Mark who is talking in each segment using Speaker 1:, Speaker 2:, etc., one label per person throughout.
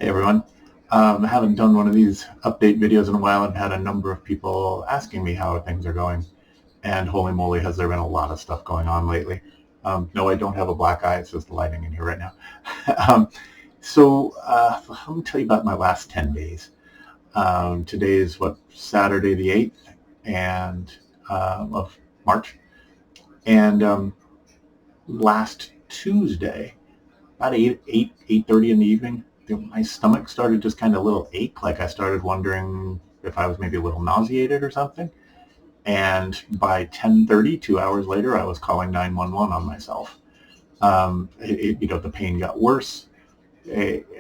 Speaker 1: Hey everyone. I haven't done one of these update videos in a while and had a number of people asking me how things are going. And holy moly, has there been a lot of stuff going on lately. No, I don't have a black eye. It's just the lighting in here right now. um, let me tell you about my last 10 days. Today is Saturday the 8th and of March. And last Tuesday, about 8:30 in the evening, my stomach started just kind of a little ache, like I started wondering if I was maybe a little nauseated or something. And by 10:30, 2 hours later, I was calling 911 on myself. The pain got worse. I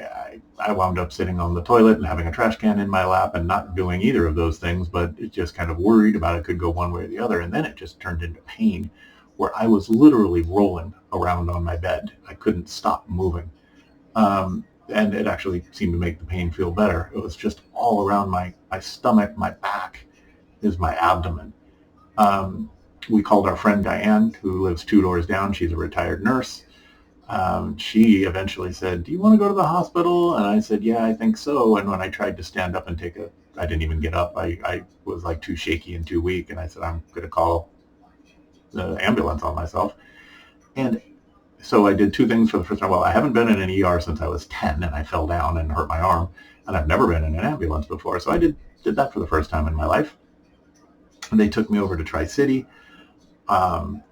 Speaker 1: wound up sitting on the toilet and having a trash can in my lap and not doing either of those things, but just kind of worried about it could go one way or the other. And then it just turned into pain where I was literally rolling around on my bed. I couldn't stop moving. And it actually seemed to make the pain feel better. It was just all around my stomach, my back, is my abdomen. Um, we called our friend Diane, who lives 2 doors down. She's a retired nurse. She eventually said, "Do you want to go to the hospital?" And I said, "Yeah, I think so." And when I tried to stand up and I didn't even get up. I was like too shaky and too weak. And I said, "I'm going to call the ambulance on myself." And so I did two things for the first time. Well, I haven't been in an ER since I was 10 and I fell down and hurt my arm. And I've never been in an ambulance before. So I did that for the first time in my life. And they took me over to Tri-City.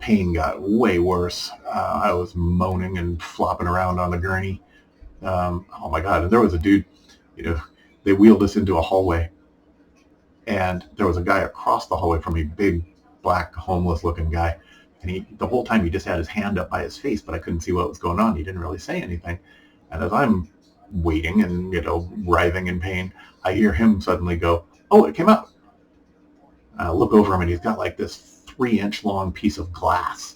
Speaker 1: Pain got way worse. I was moaning and flopping around on the gurney. Oh my God. And there was a dude, you know, they wheeled us into a hallway. And there was a guy across the hallway from me, big, black, homeless looking guy. And the whole time he just had his hand up by his face, but I couldn't see what was going on. He didn't really say anything. And as I'm waiting and, writhing in pain, I hear him suddenly go, "Oh, it came out." I look over him and he's got like this 3-inch long piece of glass.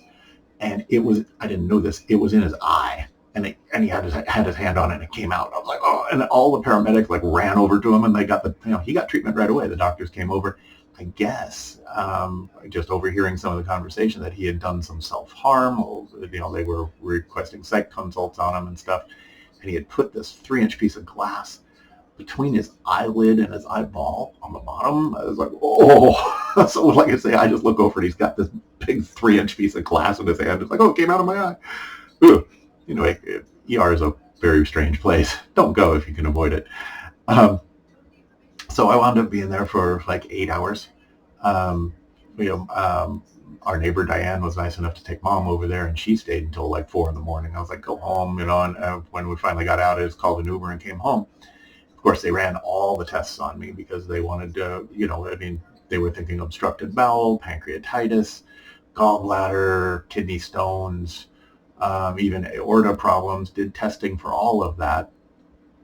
Speaker 1: And I didn't know this, it was in his eye. And he had his hand on it and it came out. I was like, "Oh," and all the paramedics like ran over to him and they got he got treatment right away. The doctors came over. I guess, just overhearing some of the conversation, that he had done some self-harm. They were requesting psych consults on him and stuff. And he had put this 3-inch piece of glass between his eyelid and his eyeball on the bottom. I was like, "Oh." So like I say, I just look over and he's got this big 3-inch piece of glass in his hand. It's like, "Oh, it came out of my eye." Ooh. ER is a very strange place. Don't go if you can avoid it. So I wound up being there for like 8 hours. Um, our neighbor Diane was nice enough to take Mom over there, and she stayed until like 4 in the morning. I was like, "Go home," And when we finally got out, I just called an Uber and came home. Of course, they ran all the tests on me because they wanted to, they were thinking obstructed bowel, pancreatitis, gallbladder, kidney stones, even aorta problems. Did testing for all of that.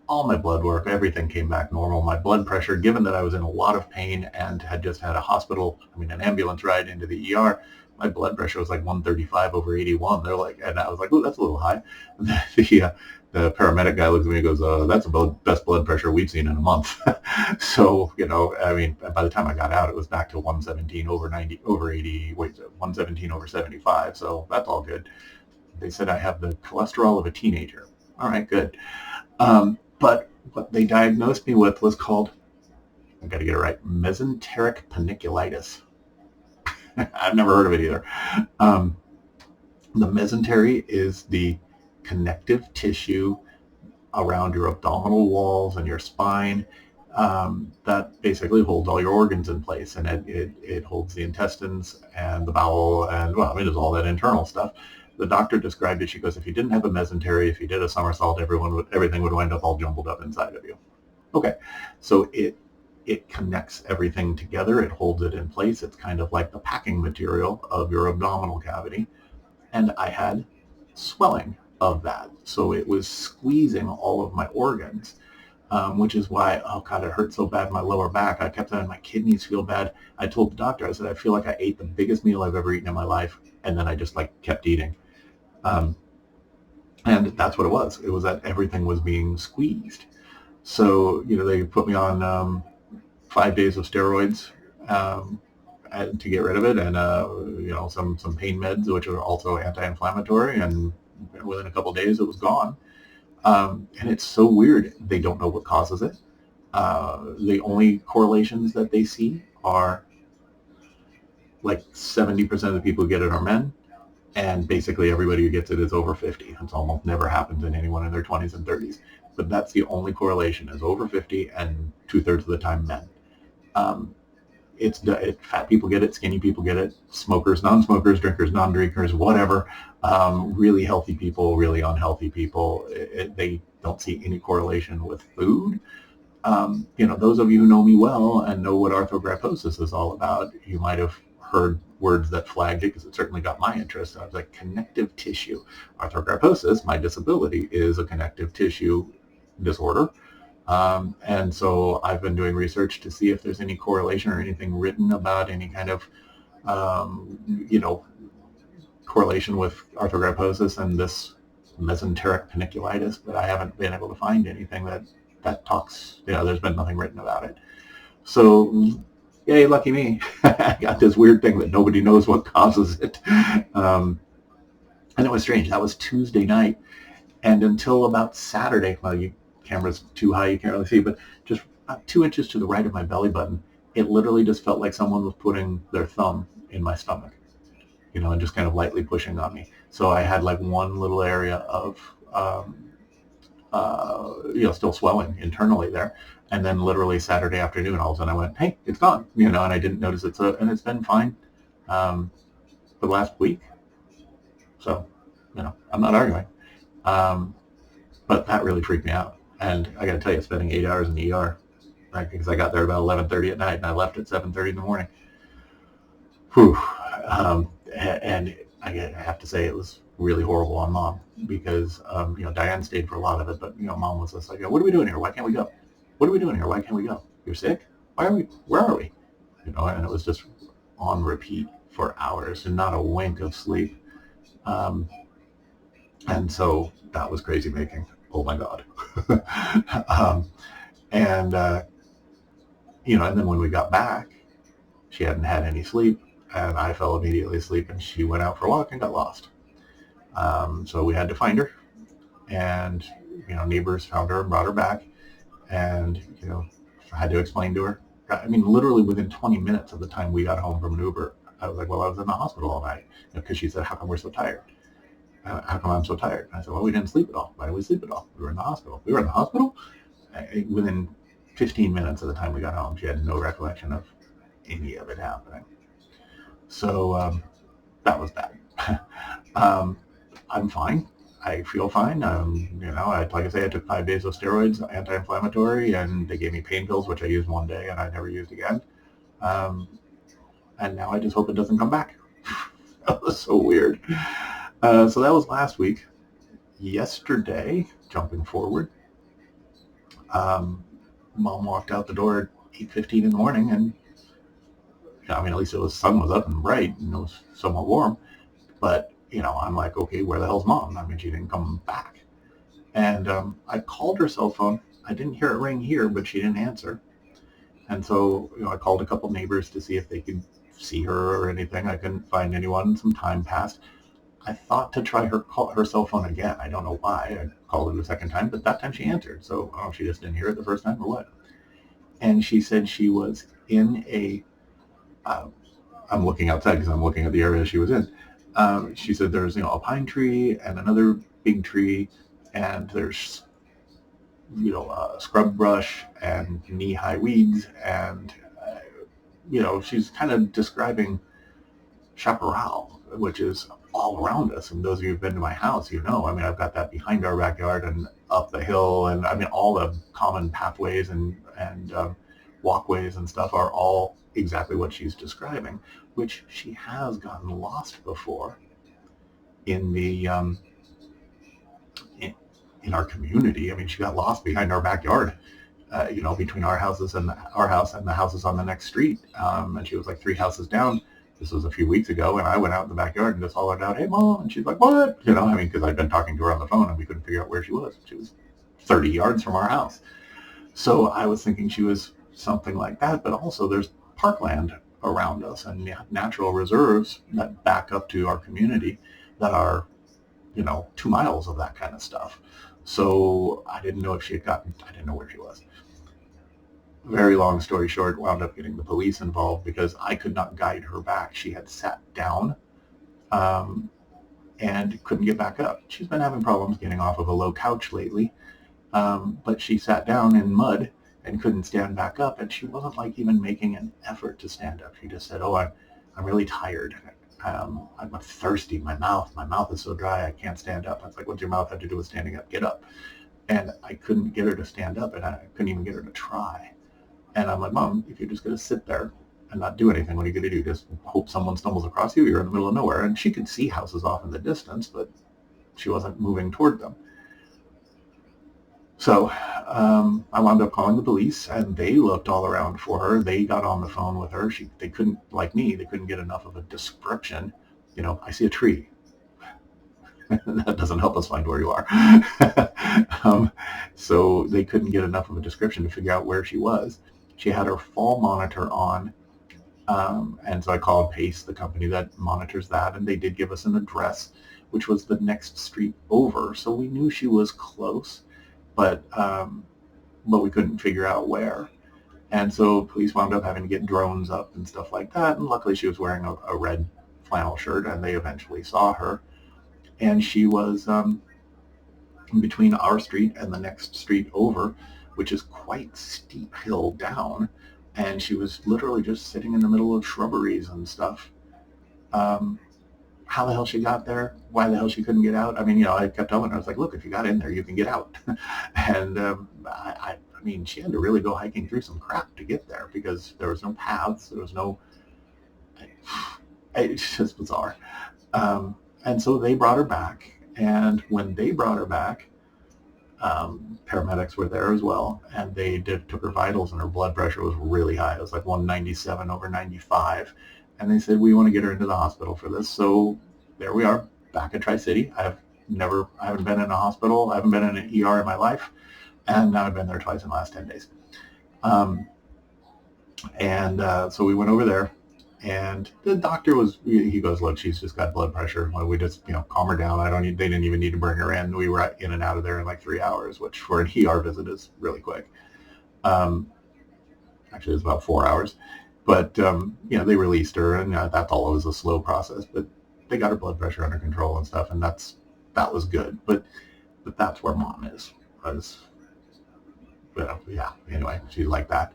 Speaker 1: All my blood work, everything came back normal. My blood pressure, given that I was in a lot of pain and had just had an ambulance ride into the ER, my blood pressure was like 135 over 81. They're like, and I was like, "Oh, that's a little high." The paramedic guy looks at me and goes, "That's the best blood pressure we've seen in a month." So, by the time I got out, it was back to 117 over 90, over 80, 117 over 75. So that's all good. They said I have the cholesterol of a teenager. All right, good. But what they diagnosed me with was called, I've got to get it right, mesenteric panniculitis. I've never heard of it either. The mesentery is the connective tissue around your abdominal walls and your spine that basically holds all your organs in place. And it holds the intestines and the bowel and, there's all that internal stuff. The doctor described it. She goes, "If you didn't have a mesentery, if you did a somersault, everything would wind up all jumbled up inside of you." Okay, so it connects everything together. It holds it in place. It's kind of like the packing material of your abdominal cavity. And I had swelling of that. So it was squeezing all of my organs, which is why, oh God, it hurt so bad in my lower back. I kept having my kidneys feel bad. I told the doctor, I said, "I feel like I ate the biggest meal I've ever eaten in my life." And then I just kept eating. And that's what it was. It was that everything was being squeezed. So, they put me on 5 days of steroids to get rid of it, and some pain meds, which are also anti-inflammatory. And within a couple of days, it was gone. And it's so weird. They don't know what causes it. The only correlations that they see are like 70% of the people who get it are men, and basically everybody who gets it is over 50. It's almost never happens in anyone in their 20s and 30s. But that's the only correlation, is over 50, and 2/3 of the time men. Fat people get it, skinny people get it, smokers, non-smokers, drinkers, non-drinkers, whatever. Really healthy people, really unhealthy people. They don't see any correlation with food. Those of you who know me well and know what arthrogryposis is all about, you might have heard words that flagged it, because it certainly got my interest. I was like, connective tissue. Arthrogryposis, my disability, is a connective tissue disorder. And so I've been doing research to see if there's any correlation or anything written about any kind of, correlation with arthrogryposis and this mesenteric paniculitis, but I haven't been able to find anything that talks, there's been nothing written about it. So, yay, lucky me. I got this weird thing that nobody knows what causes it. And it was strange. That was Tuesday night. And until about Saturday, well, camera's too high, you can't really see, but just about 2 inches to the right of my belly button, it literally just felt like someone was putting their thumb in my stomach, and just kind of lightly pushing on me. So I had like one little area of, still swelling internally there. And then literally Saturday afternoon, all of a sudden I went, hey, it's gone, and I didn't notice it. And it's been fine for the last week. So, I'm not arguing. But that really freaked me out. And I got to tell you, spending 8 hours in the ER, right, because I got there about 11:30 at night and I left at 7:30 in the morning. Whew. And I have to say it was really horrible on Mom, because, Diane stayed for a lot of it, but, Mom was just like, what are we doing here? Why can't we go? What are we doing here? Why can't we go? You're sick? Where are we? And it was just on repeat for hours and not a wink of sleep. And so that was crazy making. Oh my God. And then when we got back, she hadn't had any sleep, and I fell immediately asleep, and she went out for a walk and got lost. So we had to find her, and, neighbors found her and brought her back, and, I had to explain to her. I mean, literally within 20 minutes of the time we got home from an Uber, I was like, well, I was in the hospital all night, because she said, how come we're so tired? How come I'm so tired? And I said, well, we didn't sleep at all. Why did we sleep at all? We were in the hospital. We were in the hospital? Within 15 minutes of the time we got home, she had no recollection of any of it happening. So that was bad. I'm fine. I feel fine. Like I say, I took 5 days of steroids, anti-inflammatory, and they gave me pain pills, which I used one day and I never used again. And now I just hope it doesn't come back. That was so weird. So that was last week. Yesterday, jumping forward, Mom walked out the door at 8:15 in the morning, and at least the sun was up and bright, and it was somewhat warm. But I'm like, okay, where the hell's Mom? She didn't come back. And I called her cell phone. I didn't hear it ring here, but she didn't answer. And so I called a couple neighbors to see if they could see her or anything. I couldn't find anyone. Some time passed. I thought to try her cell phone again. I don't know why. I called her the second time, but that time she answered. So she just didn't hear it the first time, or what? And she said she was in a, I'm looking outside because I'm looking at the area she was in. She said there's, a pine tree and another big tree, and there's, scrub brush and knee-high weeds, and, she's kind of describing chaparral, which is all around us. And those of you who've been to my house, I've got that behind our backyard and up the hill, and all the common pathways and walkways and stuff are all exactly what she's describing, which she has gotten lost before in the in our community. She got lost behind our backyard, between our house and the houses on the next street, and she was like 3 houses down. This was a few weeks ago, and I went out in the backyard and just hollered out, hey, Mom, and she's like, what? Because I'd been talking to her on the phone and we couldn't figure out where she was. She was 30 yards from our house. So I was thinking she was something like that, but also there's parkland around us and natural reserves that back up to our community that are, 2 miles of that kind of stuff. So I didn't know if she had gotten, I didn't know where she was. Very long story short, wound up getting the police involved because I could not guide her back. She had sat down um, and couldn't get back up. She's been having problems getting off of a low couch lately, but she sat down in mud and couldn't stand back up, and she wasn't like even making an effort to stand up. She just said, "Oh, I'm really tired. I'm thirsty. My mouth is so dry. I can't stand up." I was like, "What's your mouth have to do with standing up? Get up." And I couldn't get her to stand up, and I couldn't even get her to try. And I'm like, "Mom, if you're just going to sit there and not do anything, what are you going to do? Just hope someone stumbles across you? You're in the middle of nowhere." And she could see houses off in the distance, but she wasn't moving toward them. So I wound up calling the police, and they looked all around for her. They got on the phone with her. They couldn't, like me, they couldn't get enough of a description. I see a tree. That doesn't help us find where you are. So they couldn't get enough of a description to figure out where she was. She had her fall monitor on. And so I called Pace, the company that monitors that, and they did give us an address, which was the next street over. So we knew she was close, but we couldn't figure out where. And so police wound up having to get drones up and stuff like that. And luckily she was wearing a red flannel shirt, and they eventually saw her. And she was between our street and the next street over, which is quite steep hill down. And she was literally just sitting in the middle of shrubberies and stuff. How the hell she got there, why the hell she couldn't get out. I mean, I kept telling her, I was like, "Look, if you got in there, you can get out." And I mean, she had to really go hiking through some crap to get there because there was no paths. There was no, it's just bizarre. And so they brought her back. And when they brought her back, paramedics were there as well, and they took her vitals, and her blood pressure was really high. It was like 197 over 95. And they said, "We want to get her into the hospital for this." So there we are, back at Tri-City. I haven't been in a hospital. I haven't been in an ER in my life. And now I've been there twice in the last 10 days. So we went over there, and the doctor he goes, "Look, she's just got blood pressure. Well, we just, calm her down. They didn't even need to bring her in. We were in and out of there in like 3 hours, which for an ER visit is really quick. Actually, it's about 4 hours. But, they released her, and that's always a slow process. But they got her blood pressure under control and stuff, and that was good. But that's where Mom is. Anyway, she's like that.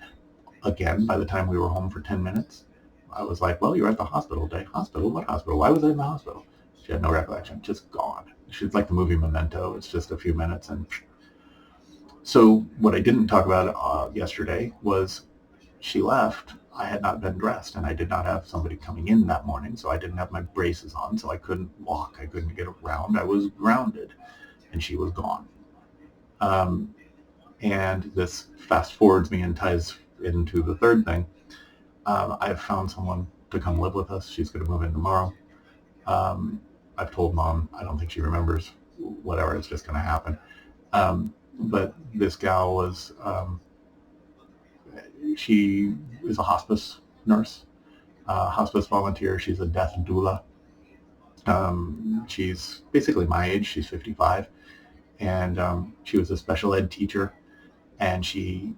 Speaker 1: Again, by the time we were home for 10 minutes, I was like, "Well, you're at the hospital today." "Hospital? What hospital? Why was I in the hospital?" She had no recollection, just gone. She's like the movie Memento. It's just a few minutes. And so what I didn't talk about yesterday was she left. I had not been dressed, and I did not have somebody coming in that morning, so I didn't have my braces on, so I couldn't walk. I couldn't get around. I was grounded, and she was gone. And this fast forwards me and ties into the third thing. I've found someone to come live with us. She's going to move in tomorrow. I've told Mom, I don't think she remembers, whatever, it's just going to happen. But this gal was, she is a hospice nurse, hospice volunteer. She's a death doula. She's basically my age. She's 55. And she was a special ed teacher. And she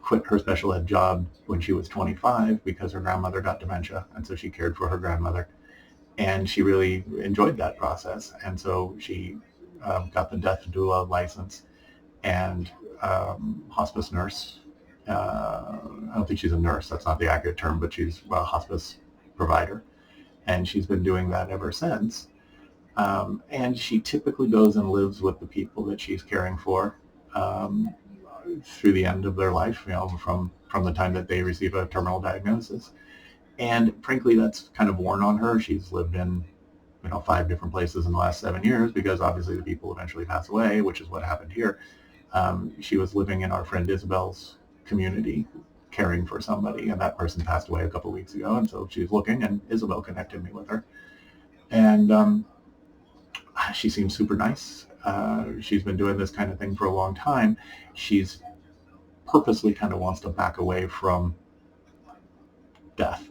Speaker 1: quit her special ed job when she was 25 because her grandmother got dementia. And so she cared for her grandmother. And she really enjoyed that process. And so she got the death doula license and hospice nurse. I don't think she's a nurse. That's not the accurate term, but she's a hospice provider. And she's been doing that ever since. And she typically goes and lives with the people that she's caring for through the end of their life, from the time that they receive a terminal diagnosis. And frankly, that's kind of worn on her. She's lived in, 5 different places in the last 7 years because obviously the people eventually pass away, which is what happened here. She was living in our friend Isabel's community, caring for somebody, and that person passed away a couple of weeks ago. And so she's looking, and Isabel connected me with her. And she seems super nice. She's been doing this kind of thing for a long time. She's purposely kind of wants to back away from death.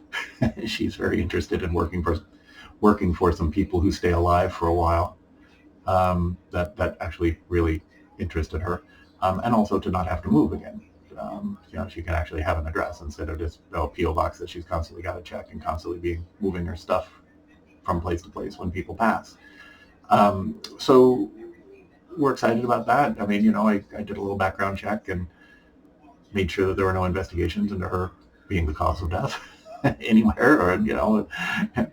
Speaker 1: She's very interested in working for some people who stay alive for a while. That actually really interested her, and also to not have to move again. She can actually have an address instead of just a P.O. box that she's constantly got to check and constantly moving her stuff from place to place when people pass. So we're excited about that. I mean, I did a little background check and made sure that there were no investigations into her being the cause of death anywhere, or,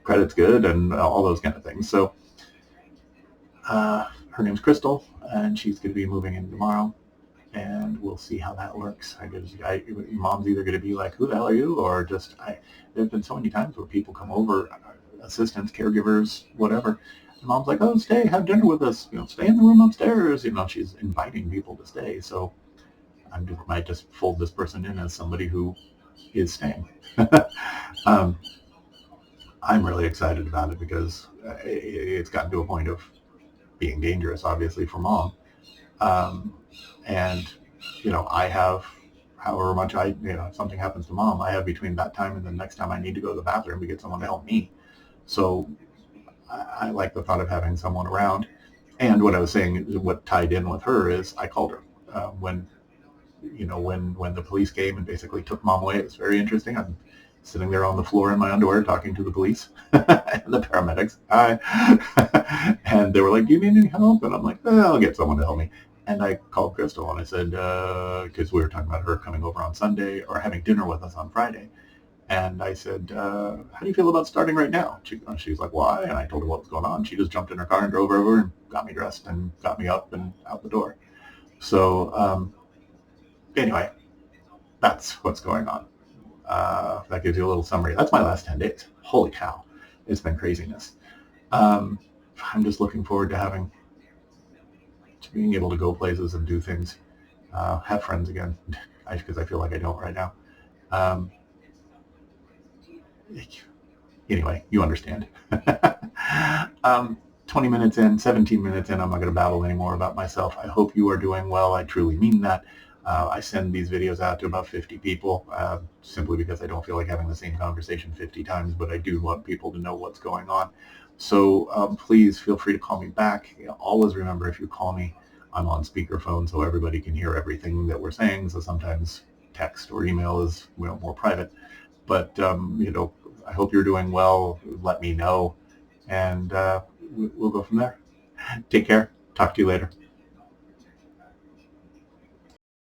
Speaker 1: credit's good and all those kind of things. So her name's Crystal, and she's going to be moving in tomorrow. And we'll see how that works. Mom's either going to be like, who the hell are you? Or just, there's been so many times where people come over, assistants, caregivers, whatever. And Mom's like, oh, stay, have dinner with us. Stay in the room upstairs. She's inviting people to stay. So I might just fold this person in as somebody who is staying. I'm really excited about it because it's gotten to a point of being dangerous, obviously, for Mom. And, I have, however much if something happens to Mom, I have between that time and the next time I need to go to the bathroom to get someone to help me. So I like the thought of having someone around. And what I was saying, what tied in with her is I called her when the police came and basically took Mom away. It was very interesting. I'm sitting there on the floor in my underwear talking to the police and the paramedics. Hi. And they were like, do you need any help? And I'm like, I'll get someone to help me. And I called Crystal and I said, because we were talking about her coming over on Sunday or having dinner with us on Friday. And I said, how do you feel about starting right now? She's like, why? And I told her what was going on. She just jumped in her car and drove over and got me dressed and got me up and out the door. So anyway, that's what's going on. That gives you a little summary. That's my last 10 days. Holy cow. It's been craziness. I'm just looking forward to being able to go places and do things, have friends again, because I feel like I don't right now. Anyway, you understand. 20 minutes in, 17 minutes in, I'm not going to babble anymore about myself. I hope you are doing well. I truly mean that. I send these videos out to about 50 people simply because I don't feel like having the same conversation 50 times, but I do want people to know what's going on. So please feel free to call me back. Always remember, if you call me, I'm on speakerphone so everybody can hear everything that we're saying. So sometimes text or email is more private. But, I hope you're doing well. Let me know, and we'll go from there. Take care. Talk to you later.